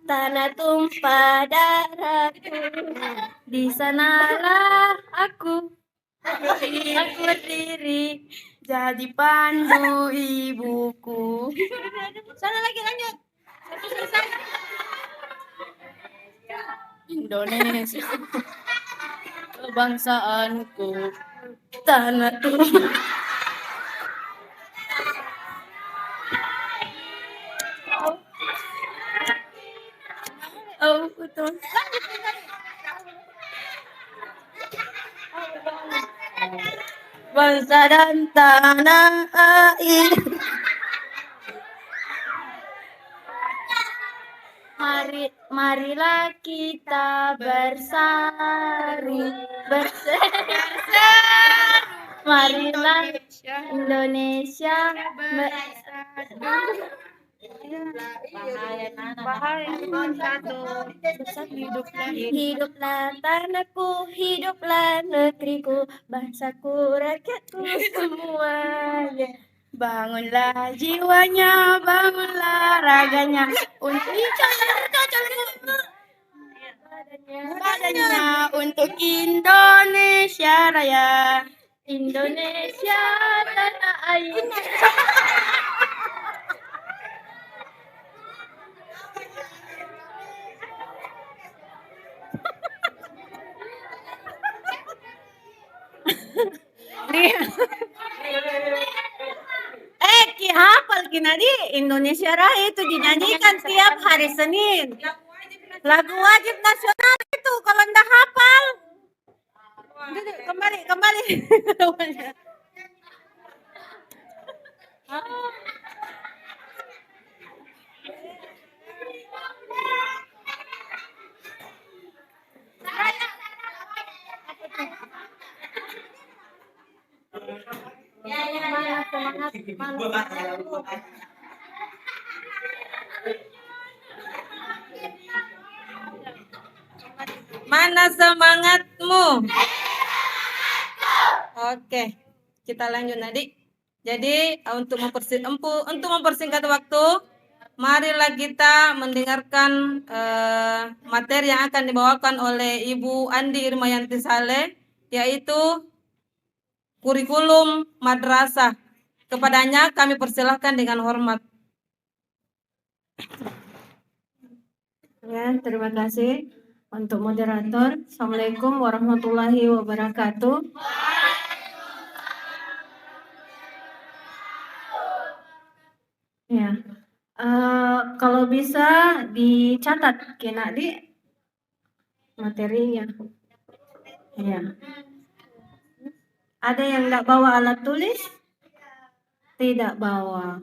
Tanah tumpah darahku, di sanalah aku berdiri jadi pandu ibuku. Sana lagi lanjut. Indonesia, kebangsaanku, tanah tumpah. Oh, betul. Bangsa dan tanah air. Marilah kita berseru. Marilah Indonesia hiduplah tanahku, hiduplah negeriku, bangsaku, rakyatku semuanya. Bangunlah jiwanya, bangunlah raganya, untuk badannya untuk Indonesia Raya. Indonesia tanah air. Ki hafal kinadi Indonesia Raya itu dinyanyikan tiap hari Senin. Lagu wajib nasional itu kalau ndak hafal. Kembali. Mana semangatmu? Oke, kita lanjut Nadik. Jadi untuk mempersingkat waktu, marilah kita mendengarkan materi yang akan dibawakan oleh Ibu Andi Irmayanti Saleh, yaitu kurikulum madrasah. Kepadanya kami persilahkan dengan hormat. Ya, terima kasih untuk moderator. Assalamualaikum warahmatullahi wabarakatuh. Ya, kalau bisa dicatat kena di materinya. Ya. Ada yang tidak bawa alat tulis? Tidak bawa.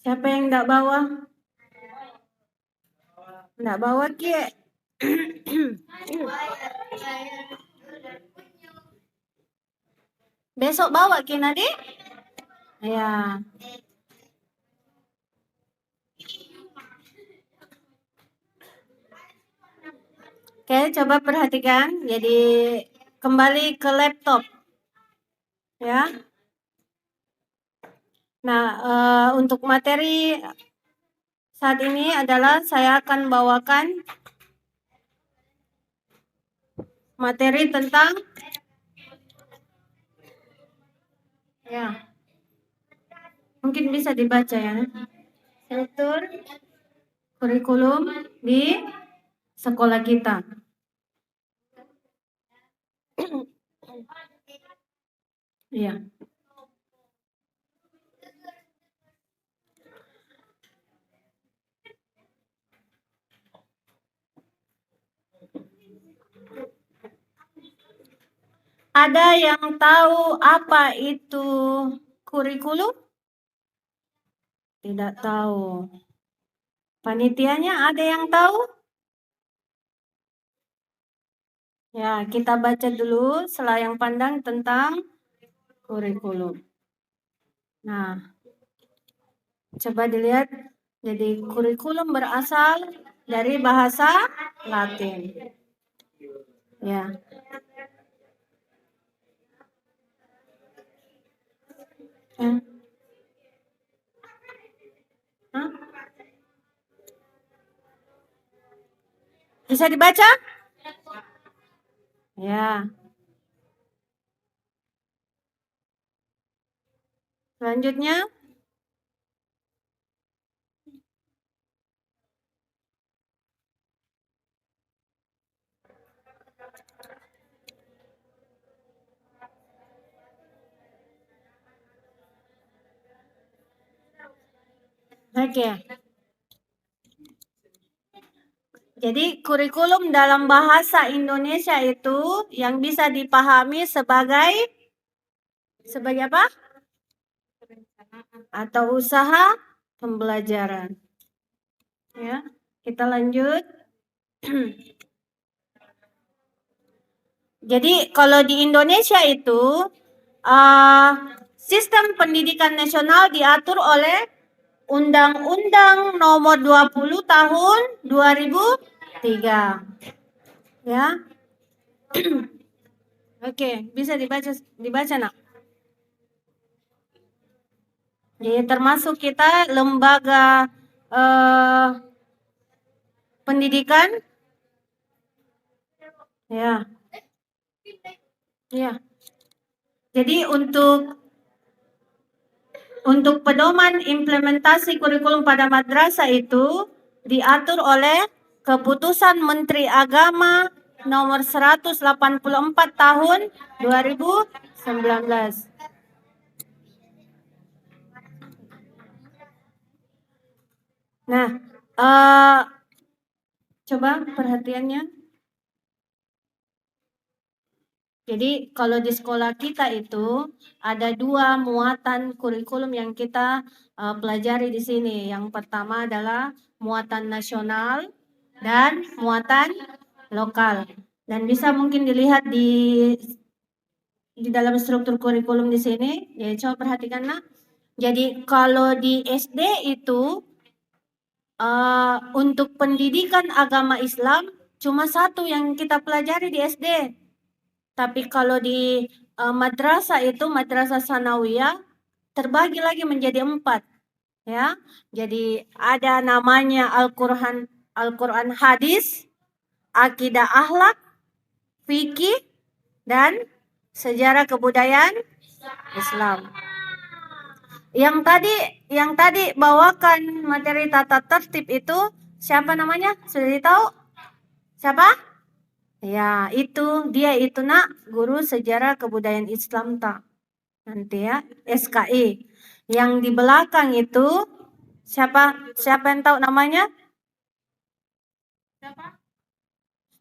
Siapa yang tidak bawa? Tidak bawa Ki. Besok bawa Ki Nadi? Ya. Oke, coba perhatikan. Jadi kembali ke laptop. Ya. Nah, untuk materi saat ini adalah saya akan bawakan materi tentang mungkin bisa dibaca ya. Struktur kurikulum di sekolah kita. Iya. Ada yang tahu apa itu kurikulum? Tidak tahu. Panitianya ada yang tahu? Ya, kita baca dulu selayang pandang tentang kurikulum. Nah, coba dilihat. Jadi kurikulum berasal dari bahasa Latin. Ya. Hah? Bisa dibaca? Ya. Selanjutnya. Oke. Jadi kurikulum dalam bahasa Indonesia itu yang bisa dipahami sebagai apa? Atau usaha pembelajaran. Ya, kita lanjut. Jadi kalau di Indonesia itu sistem pendidikan nasional diatur oleh Undang-Undang Nomor 20 Tahun 2003. Ya. Oke, bisa dibaca nak. Jadi termasuk kita lembaga pendidikan. Ya. Ya. Jadi untuk pedoman implementasi kurikulum pada madrasah itu diatur oleh Keputusan Menteri Agama Nomor 184 Tahun 2019. Nah, coba perhatiannya. Jadi kalau di sekolah kita itu ada dua muatan kurikulum yang kita pelajari di sini. Yang pertama adalah muatan nasional dan muatan lokal. Dan bisa mungkin dilihat di dalam struktur kurikulum di sini. Jadi coba perhatikan nak. Jadi kalau di SD itu untuk pendidikan agama Islam cuma satu yang kita pelajari di SD. Tapi kalau di madrasah itu, madrasah sanawiyah, terbagi lagi menjadi 4. Ya, jadi ada namanya Al-Quran hadis, akidah akhlak, fikih, dan sejarah kebudayaan Islam. Yang tadi bawakan materi tata tertib itu siapa namanya? Sudah ditahu? Siapa? Ya, dia itu nak guru sejarah kebudayaan Islam tak. Nanti ya, SKI. Yang di belakang itu siapa yang tahu namanya? Siapa?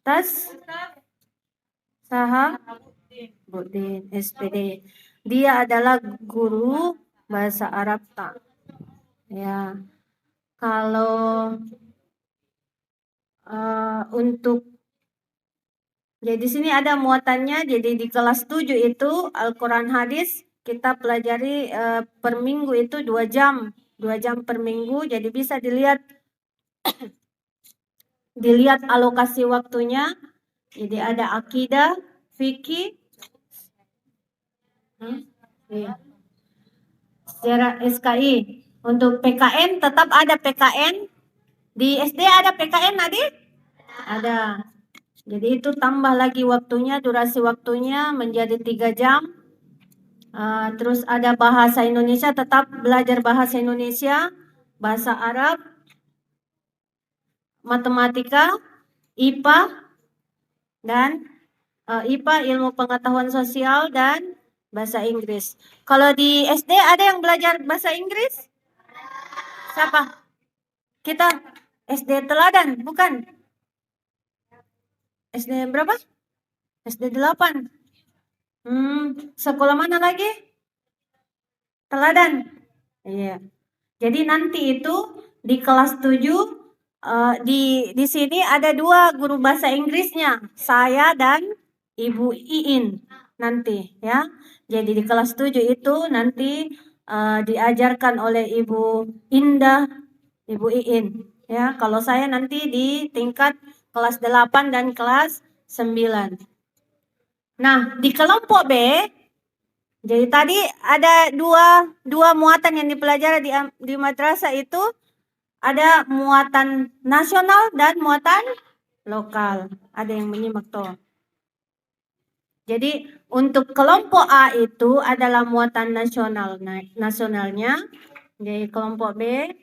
Ustaz Sahabuddin SPD. Dia adalah guru bahasa Arab tak. Ya. Kalau untuk jadi di sini ada muatannya. Jadi di kelas 7 itu Al-Quran hadis kita pelajari per minggu itu 2 jam. 2 jam per minggu. Jadi bisa dilihat alokasi waktunya. Jadi ada akidah, fikih, sejarah SKI. Untuk PKN tetap ada PKN. Di SD ada PKN adik? Ada. Jadi itu tambah lagi waktunya, durasi waktunya menjadi 3 jam. Terus ada bahasa Indonesia, tetap belajar bahasa Indonesia, bahasa Arab, matematika, IPA, dan IPA ilmu pengetahuan sosial, dan bahasa Inggris. Kalau di SD ada yang belajar bahasa Inggris? Siapa? Kita SD Teladan, bukan? SD berapa? SD 8. Sekolah mana lagi? Teladan. Iya. Jadi nanti itu di kelas 7 di sini ada 2 guru bahasa Inggrisnya, saya dan Ibu Iin nanti ya. Jadi di kelas 7 itu nanti diajarkan oleh Ibu Indah, Ibu Iin ya. Kalau saya nanti di tingkat kelas 8 dan kelas 9. Nah, di kelompok B, jadi tadi ada dua muatan yang dipelajari di madrasah itu, ada muatan nasional dan muatan lokal. Ada yang menyimak toh. Jadi untuk kelompok A itu adalah muatan nasionalnya. Jadi kelompok B.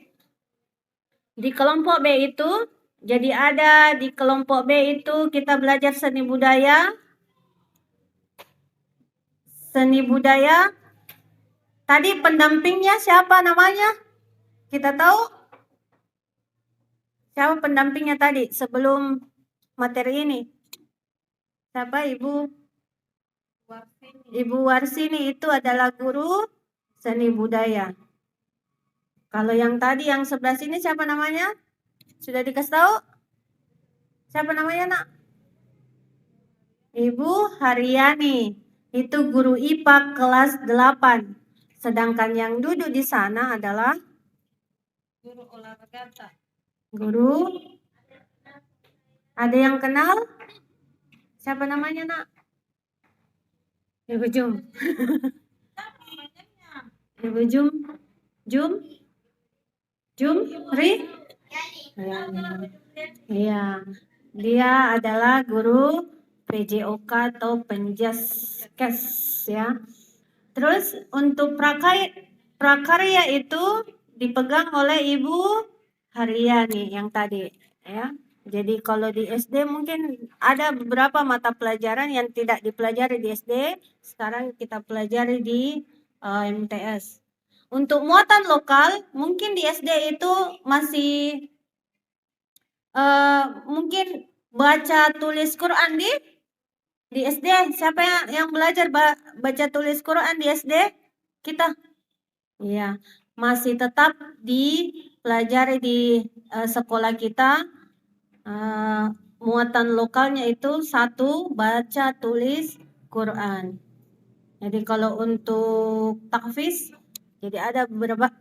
Di kelompok B itu, jadi ada di kelompok B itu kita belajar seni budaya. Seni budaya. Tadi pendampingnya siapa namanya? Kita tahu? Siapa pendampingnya tadi sebelum materi ini? Siapa Ibu? Ibu Warsini itu adalah guru seni budaya. Kalau yang tadi yang sebelah sini siapa namanya? Sudah dikasih tahu? Siapa namanya, Nak? Ibu Haryani. Itu guru IPA kelas 8. Sedangkan yang duduk di sana adalah guru olahraga. Guru? Ada yang kenal? Siapa namanya, Nak? Ibu Jum. Ibu Jum. Jum? Jum? Ri? Iya. Dia adalah guru PJOK atau Penjaskes ya. Terus untuk prakarya itu dipegang oleh Ibu Haryani yang tadi ya. Jadi kalau di SD mungkin ada beberapa mata pelajaran yang tidak dipelajari di SD, sekarang kita pelajari di MTS. Untuk muatan lokal mungkin di SD itu masih mungkin baca tulis Quran di SD. Siapa yang belajar baca tulis Quran di SD? Kita? Iya, masih tetap dipelajari di sekolah kita. Muatan lokalnya itu 1 baca tulis Quran. Jadi kalau untuk tahfiz, jadi ada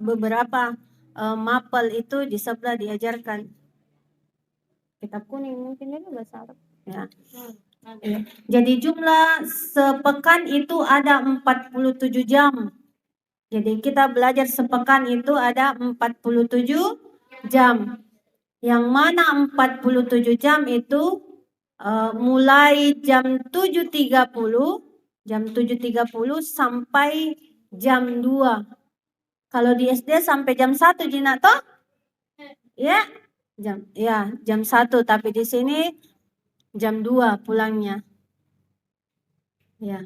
beberapa mapel itu di sebelah diajarkan. Kitab kuning mungkin itu bahasa Arab. Ya. Jadi jumlah sepekan itu ada 47 jam. Jadi kita belajar sepekan itu ada 47 jam. Yang mana 47 jam itu mulai jam 7.30 sampai jam 2. Kalau di SD sampai jam 1 Jina toh? Ya, jam 1, tapi di sini jam 2 pulangnya. Ya.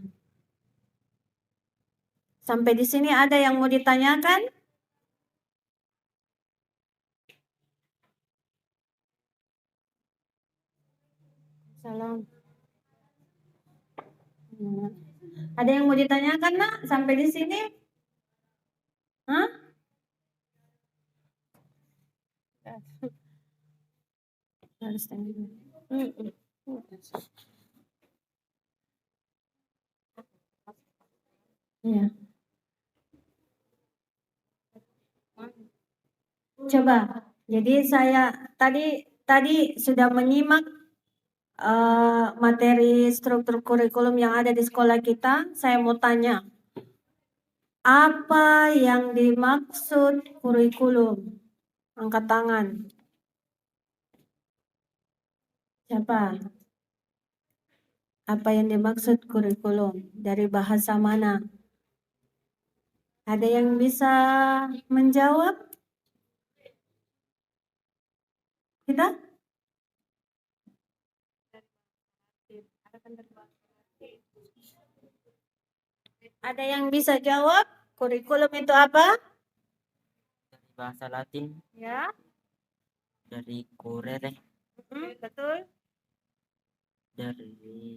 Sampai di sini ada yang mau ditanyakan? Salam. Ada yang mau ditanyakan, Nak? Sampai di sini? Hah? Harus tanya. Ya. Coba. Jadi saya tadi sudah menyimak materi struktur kurikulum yang ada di sekolah kita. Saya mau tanya, apa yang dimaksud kurikulum? Angkat tangan. Siapa? Apa yang dimaksud kurikulum? Dari bahasa mana? Ada yang bisa menjawab? Kita? Ada yang bisa jawab? Kurikulum itu apa? Dari bahasa Latin. Ya. Dari curere. Betul. Dari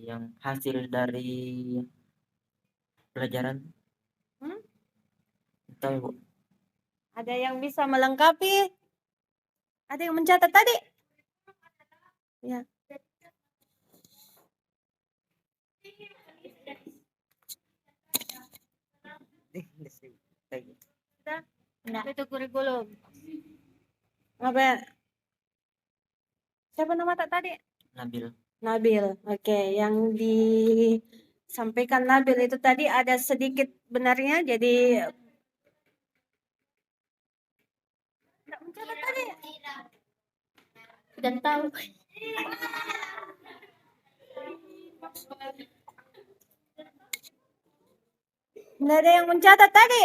yang hasil dari pelajaran. Tahu, Bu? Ada yang bisa melengkapi? Ada yang mencatat tadi? Ya. Enggak. Itu kurikulum. Apa? Siapa nama tadi? Nabil. Oke, yang disampaikan Nabil itu tadi ada sedikit benarnya, jadi enggak mencatat tadi. Sudah tahu. Nggak ada yang mencatat tadi.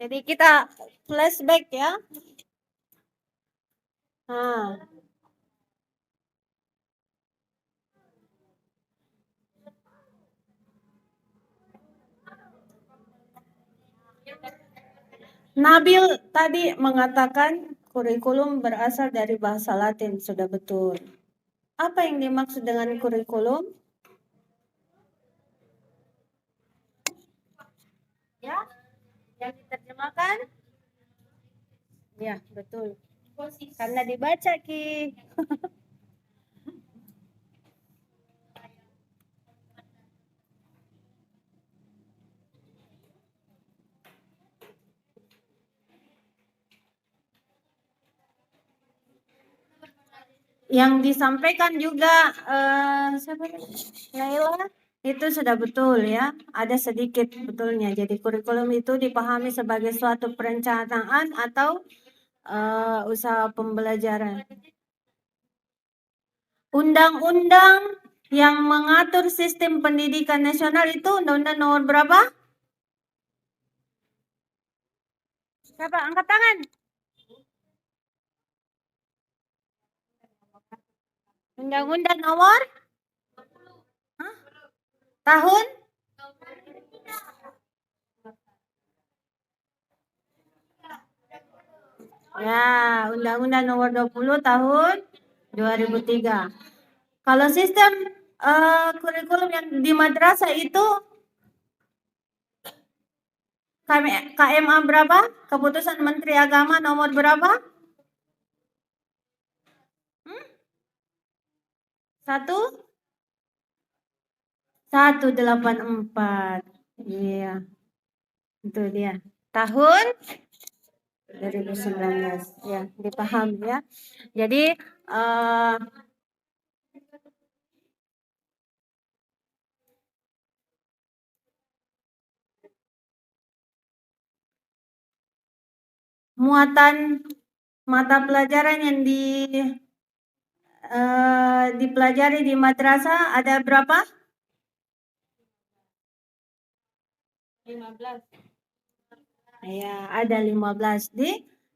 Jadi kita flashback ya. Nah. Nabil tadi mengatakan kurikulum berasal dari bahasa Latin, sudah betul. Apa yang dimaksud dengan kurikulum? Ya, yang diterjemahkan? Ya, betul. Karena dibaca, Ki. Yang disampaikan juga siapa? Naila itu sudah betul ya. Ada sedikit betulnya. Jadi kurikulum itu dipahami sebagai suatu perencanaan atau usaha pembelajaran. Undang-undang yang mengatur sistem pendidikan nasional itu undang-undang nomor berapa? Siapa? Angkat tangan. Undang-undang nomor? Hah? Tahun? Ya, Undang-Undang nomor 20 tahun 2003. Kalau sistem kurikulum yang di madrasah itu KMA berapa? Keputusan Menteri Agama nomor berapa? 184. Iya. Itu dia. Tahun 2019. Ya, dipahami ya. Jadi muatan mata pelajaran yang dipelajari di madrasah ada berapa? 15. Ya, ada 15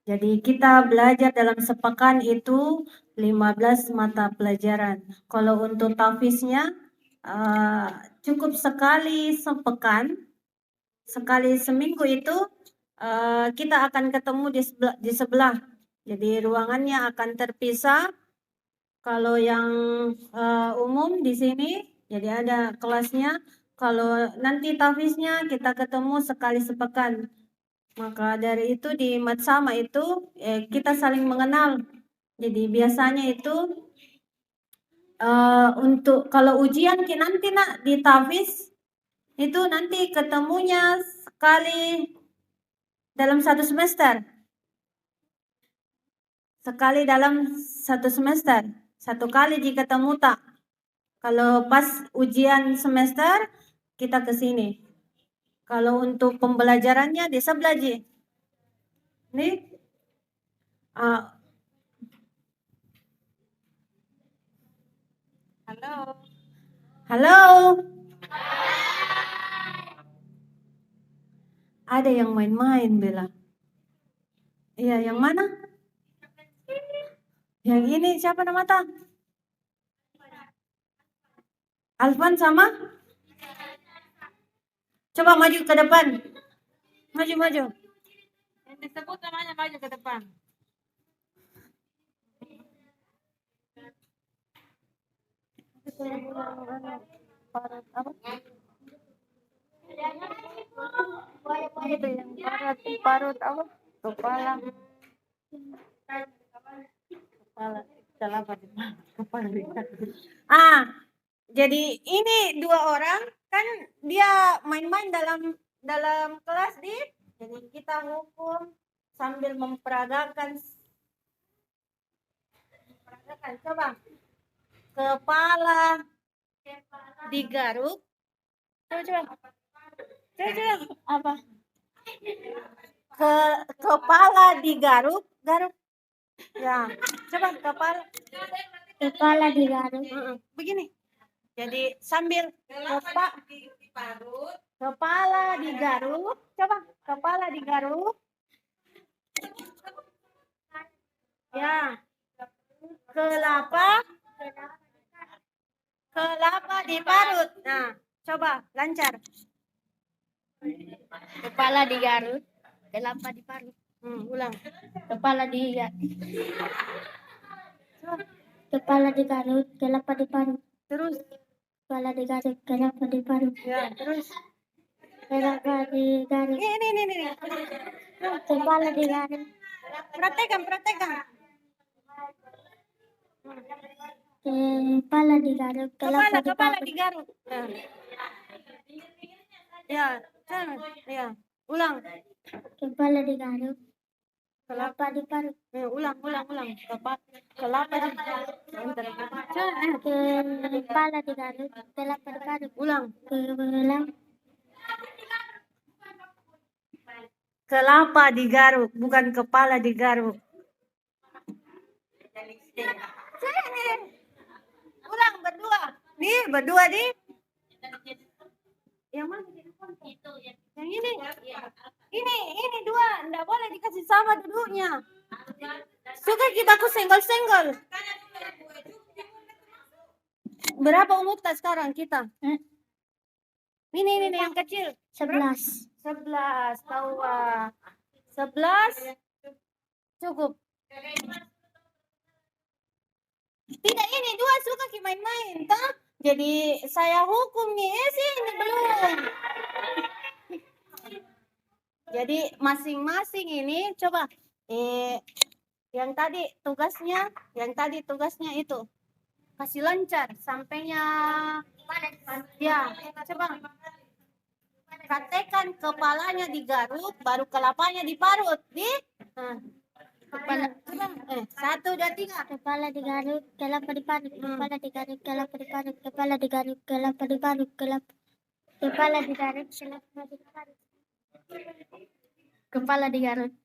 Jadi kita belajar dalam sepekan itu 15 mata pelajaran. Kalau untuk tahfiznya cukup sekali sepekan, sekali seminggu itu kita akan ketemu di sebelah. Jadi ruangannya akan terpisah. Kalau yang umum di sini, jadi ada kelasnya. Kalau nanti tahfiznya kita ketemu sekali sepekan. Maka dari itu di Matsama itu kita saling mengenal. Jadi biasanya itu untuk kalau ujian nanti nak di tahfiz itu nanti ketemunya sekali dalam satu semester. Sekali dalam satu semester. Satu kali jika ketemu tak. Kalau pas ujian semester kita ke sini. Kalau untuk pembelajarannya di sebelah Ji. Nih. Halo. Halo. Ada yang main-main Bella. Iya, yang mana? Yang ini siapa nama ta? Alvan sama? Coba maju ke depan. Maju. Yang disebut namanya maju ke depan. Parut apa? Itu yang parut apa? Kepala. Jadi ini dua orang kan dia main-main dalam kelas jadi kita hukum sambil memperagakan coba kepala digaruk coba apa Kepala digaruk, garuk. Ya, coba Kepala digaruk. begini. Jadi sambil kepala digaruk, coba kepala digaruk. Ya, kelapa diparut. Nah, coba lancar. Kepala digaruk. Kelapa diparut. Ulang. Kepala digaruk. Kepala digaruk. Kelapa diparut. Terus. Kepala digaruk. Kelapa diparut. Ya, terus. Kelapa digaruk. Ini. Kepala digaruk. Praktekkan. Kepala digaruk. Kelapa Kepala diparut. digaruk. Ya, ya. Ulang. Kepala digaruk. Kelapa diparut. Ulang. Kelapa digaruk. Kepala digaruk. Kelapa diparut. Ulang. Kelapa Kelapa digaruk, bukan kepala digaruk. Ulang berdua. Nih, berdua nih. Yang mana? Yang ini. Ini dua. Nggak boleh dikasih sama duduknya. Suka kita ku senggol-senggol. Berapa umurnya sekarang kita? Ini yang kecil. 11. 11 tahu 11 cukup. Tidak, ini dua suka main-main toh. Jadi saya hukum nih sih ini belum. Jadi masing-masing ini coba yang tadi tugasnya itu kasih lancar sampainya ya, coba katakan kepalanya digaruk, baru kelapanya diparut. Kepala 1, 2, 3. Kepala digaruk, kelapa diparut. Kepala digaruk, kelapa diparut. Kepala digaruk, kelapa diparut. Kepala digaruk, kelapa diparut. Kepala digaruk.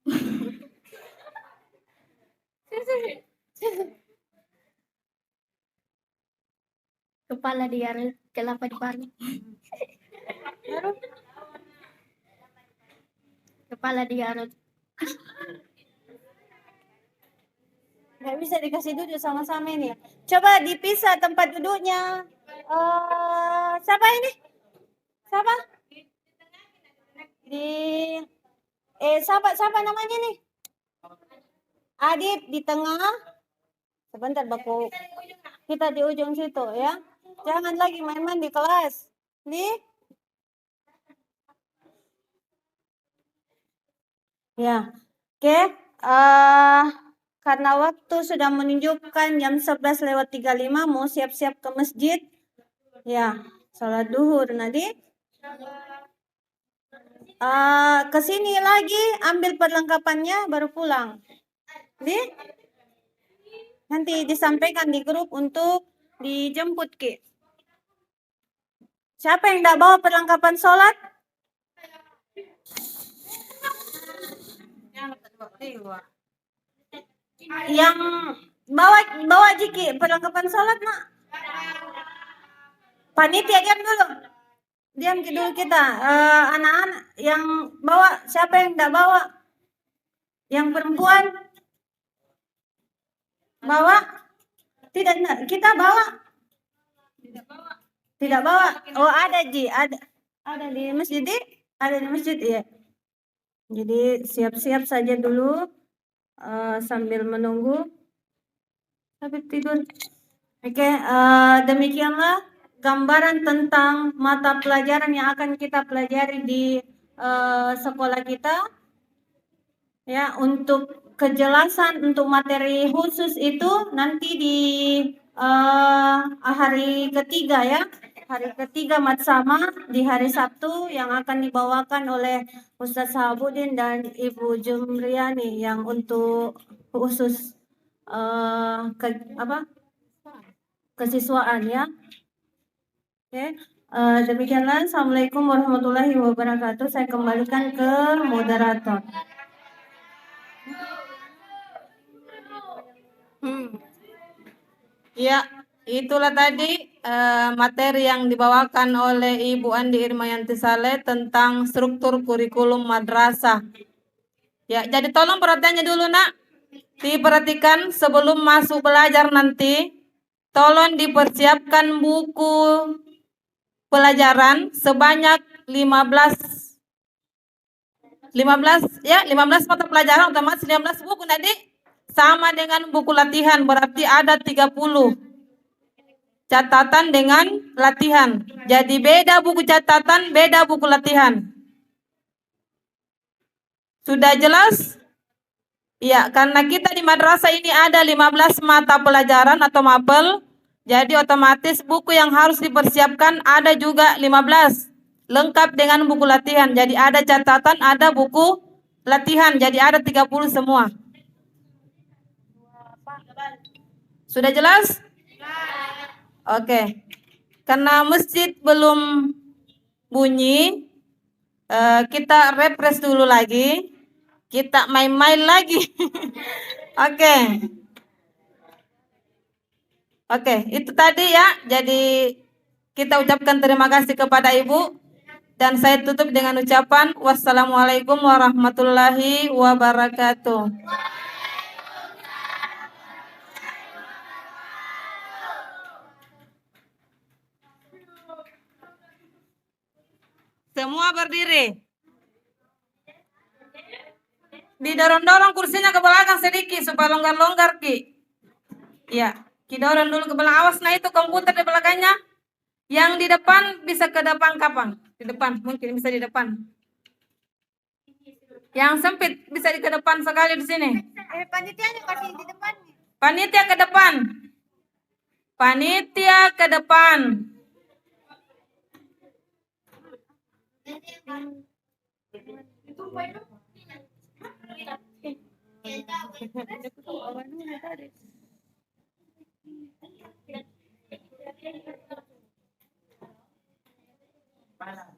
Kepala digaruk, kelapa diparut. Kepala digaruk. Nggak bisa dikasih duduk sama-sama ini. Coba dipisah tempat duduknya. Siapa ini? Siapa? Siapa namanya nih? Adit di tengah. Sebentar baku. Kita di ujung situ ya. Jangan lagi main-main di kelas. Nih. Ya. Oke. Karena waktu sudah menunjukkan jam 11:35 mau siap-siap ke masjid. Ya, salat duhur nanti. Kesini lagi ambil perlengkapannya baru pulang. Nanti disampaikan di grup untuk dijemput Ki. Siapa yang tidak bawa perlengkapan sholat? Yang bawa Jiki perlengkapan sholat nak. Panitia diam dulu kita. Anak-anak yang bawa, siapa yang tidak bawa? Yang perempuan bawa? Tidak, kita bawa. Tidak bawa. Oh ada Ji, ada di masjid, ya. Jadi siap-siap saja dulu sambil menunggu sampai tidur. Oke, demikianlah gambaran tentang mata pelajaran yang akan kita pelajari di sekolah kita. Ya, untuk kejelasan untuk materi khusus itu nanti di hari ketiga ya. Hari ketiga Matsama di hari Sabtu yang akan dibawakan oleh Ustaz Sahabudin dan Ibu Jumriani yang untuk khusus kesiswaan ya. Oke, demikianlah. Assalamualaikum warahmatullahi wabarakatuh. Saya kembalikan ke moderator. Ya, itulah tadi materi yang dibawakan oleh Ibu Andi Irmayanti Saleh tentang struktur kurikulum madrasah. Ya, jadi tolong perhatiannya dulu, Nak. Diperhatikan sebelum masuk belajar nanti, tolong dipersiapkan buku pelajaran sebanyak 15 mata pelajaran, otomatis 15 buku tadi sama dengan buku latihan, berarti ada 30 catatan dengan latihan. Jadi beda buku catatan, beda buku latihan. Sudah jelas? Ya, karena kita di madrasah ini ada 15 mata pelajaran atau mapel, jadi otomatis buku yang harus dipersiapkan ada juga 15, lengkap dengan buku latihan. Jadi ada catatan, ada buku latihan, jadi ada 30 semua. Sudah jelas? Oke. Karena masjid belum bunyi, kita refresh dulu lagi. Kita main-main lagi. Oke. Oke, itu tadi ya. Jadi kita ucapkan terima kasih kepada Ibu. Dan saya tutup dengan ucapan wassalamualaikum warahmatullahi wabarakatuh. Semua berdiri. Didorong-dorong kursinya ke belakang sedikit supaya longgar-longgar, Ki. Ya, Ki dorong dulu ke belakang. Awas, nah itu komputer di belakangnya. Yang di depan bisa ke depan kapan? Di depan, mungkin bisa di depan. Yang sempit bisa ke depan sekali di sini. Panitianya kasih di depan. Panitia ke depan. Panitia ke depan.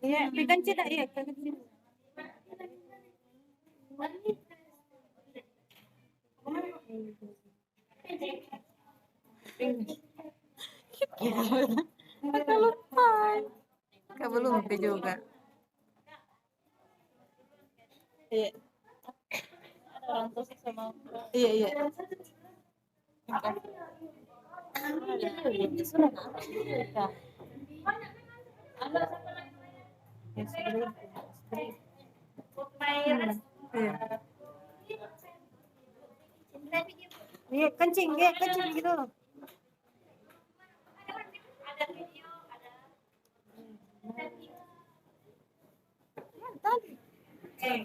Iya, dikunci tak? Iya, kunci. Belum juga. Iya. Iya, iya. Iya, kencing gitu.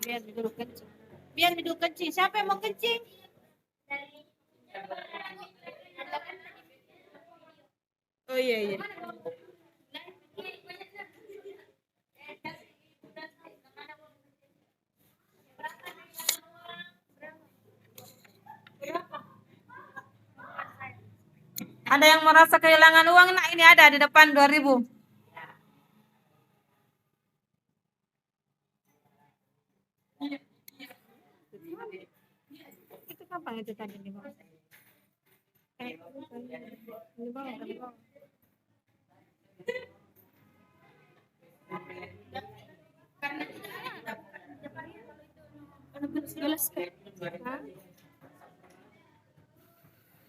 Biar duduk kencing. Biar duduk kencing. Siapa yang mau kencing? Oh iya, iya. Ada yang merasa kehilangan uang? Nah, ini ada di depan 2.000. Itu kapan itu tadi di bawah? Di bawah.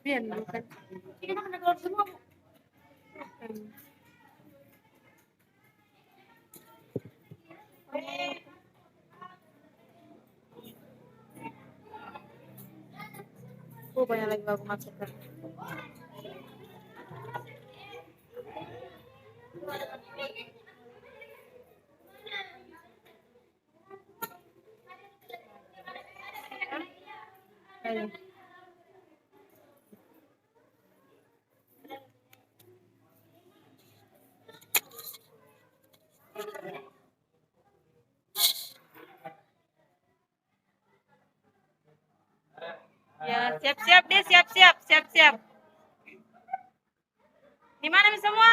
Biar bukan. Ini kan ada semua. Oh, banyak lagi aku masukkan. Ayo. Ya, siap-siap deh, siap-siap. Di mana nih semua?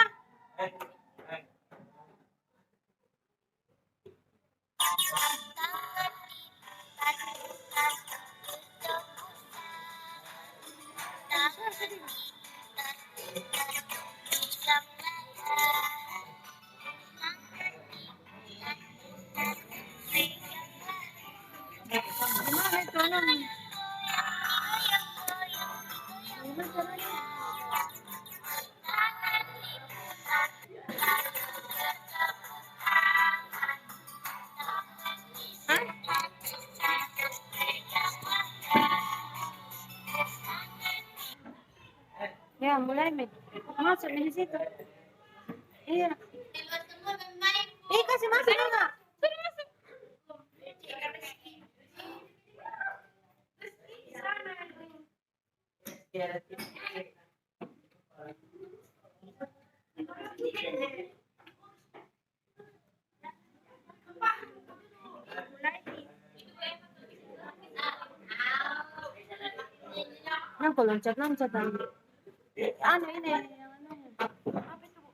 Ya, mulai Mek. Masuk di situ. Iya. Kasih masuk enggak? Nah, kalau loncat-loncat tadi. Anu ini yang anu. Apa itu, Bu?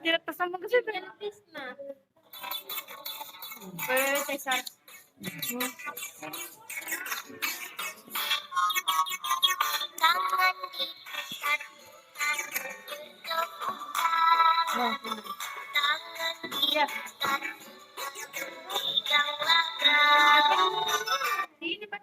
Tidak tersambung ke situ. Cesar. Iya. Ini, Pak.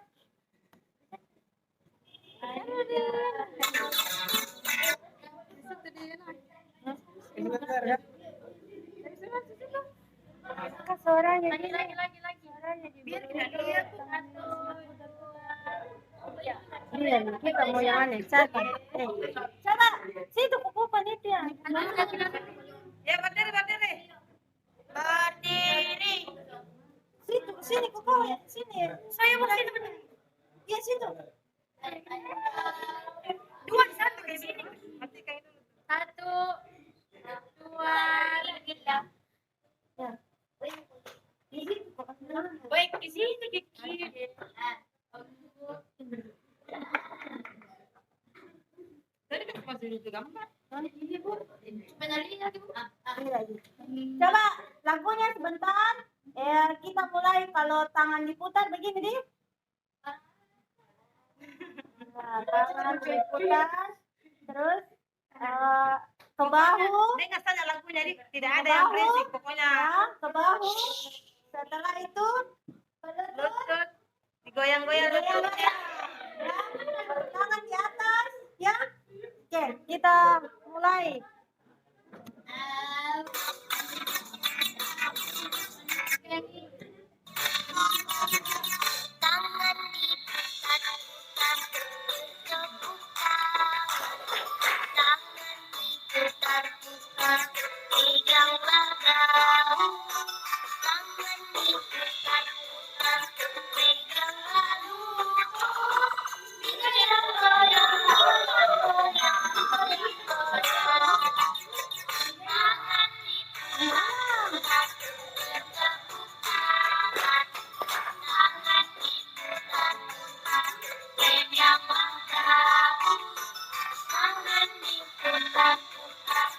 Suaranya lagi biar tidak lihat iya kita mau yang aneh coba situ kukupan itu ya berdiri situ sini kukupan sini saya mau sini benar iya situ dua satu di sini satu dua tiga ya baik di sini di kiri. Tadi kan masih itu gambar. Ini Bu. Coba lagunya sebentar. Kita mulai kalau tangan diputar begini deh. Nah, tangan diputar. Terus ke bahu. Dengar saja lagunya, tidak ada yang berisik pokoknya. Ya, ke bahu. Setelah itu Lutut digoyang-goyang lututnya. ya, tangan di atas ya. Oke, kita mulai. Tangan diputar-putar, tangan diputar-putar, peganglah bahu. Tangan diputar-putar, peganglah lutut. Goyang-goyang, goyang-goyang, goyang-goyang. Tangan diputar-putar, bertepuk tangan diputar-putar, peganglah bahu. Tangan diputar-putar,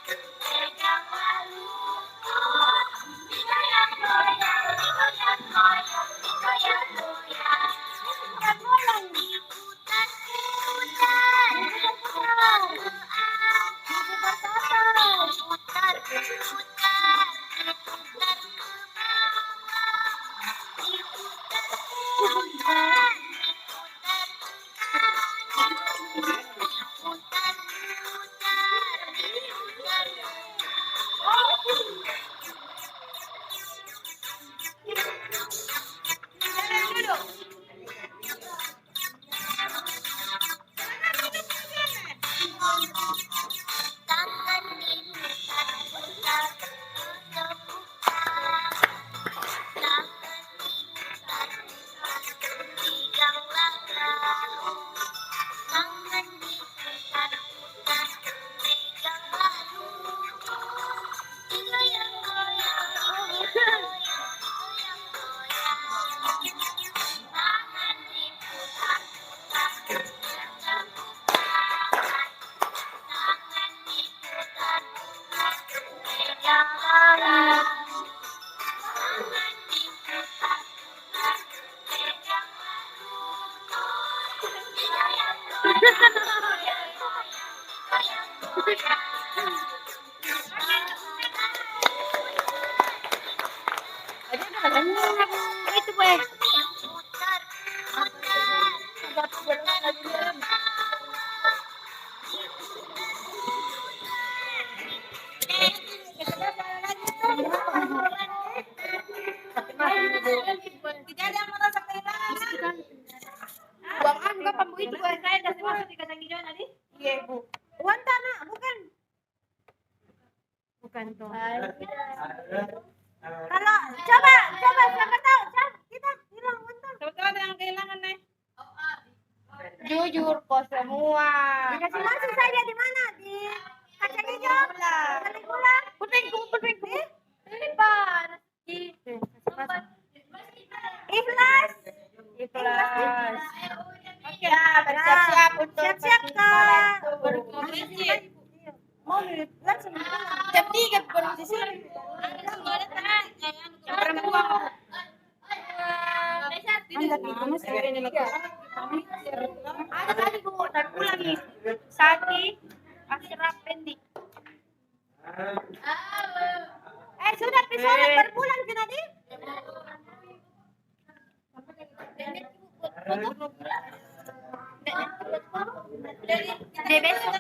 peganglah lutut. Digoyang-goyang, digoyang-goyang, digoyang-goyang. Diputar-putar, diputar ke atas, diputar-putar, diputar ke bawah, diputar-putar, tangan diputar-putar, bertepuk tangan diputar-putar, peganglah bahu. Tangan diputar-putar, peganglah lutut. Digoyang-goyang, digoyang-goyang, digoyang-goyang. Tangan diputar-putar, bertepuk bukan tuh. Kalau coba siapa tahu kita hilang bentar. Coba ada yang kehilangan nih. Jujur kok semua. Dikasih masuk saja di mana? Di kacang hijau. Kacang gula. Kuning. Ini pan. Ikhlas. Ikhlas. Oke, bersiap-siap untuk siap-siap Kak. Mau langsung jam 3 baru di sini. Perempuan. Ada tadi Bu, dan pulang nih. Saki, Ashraf Pendi. Sudah episode berbulan kan tadi? Dari besok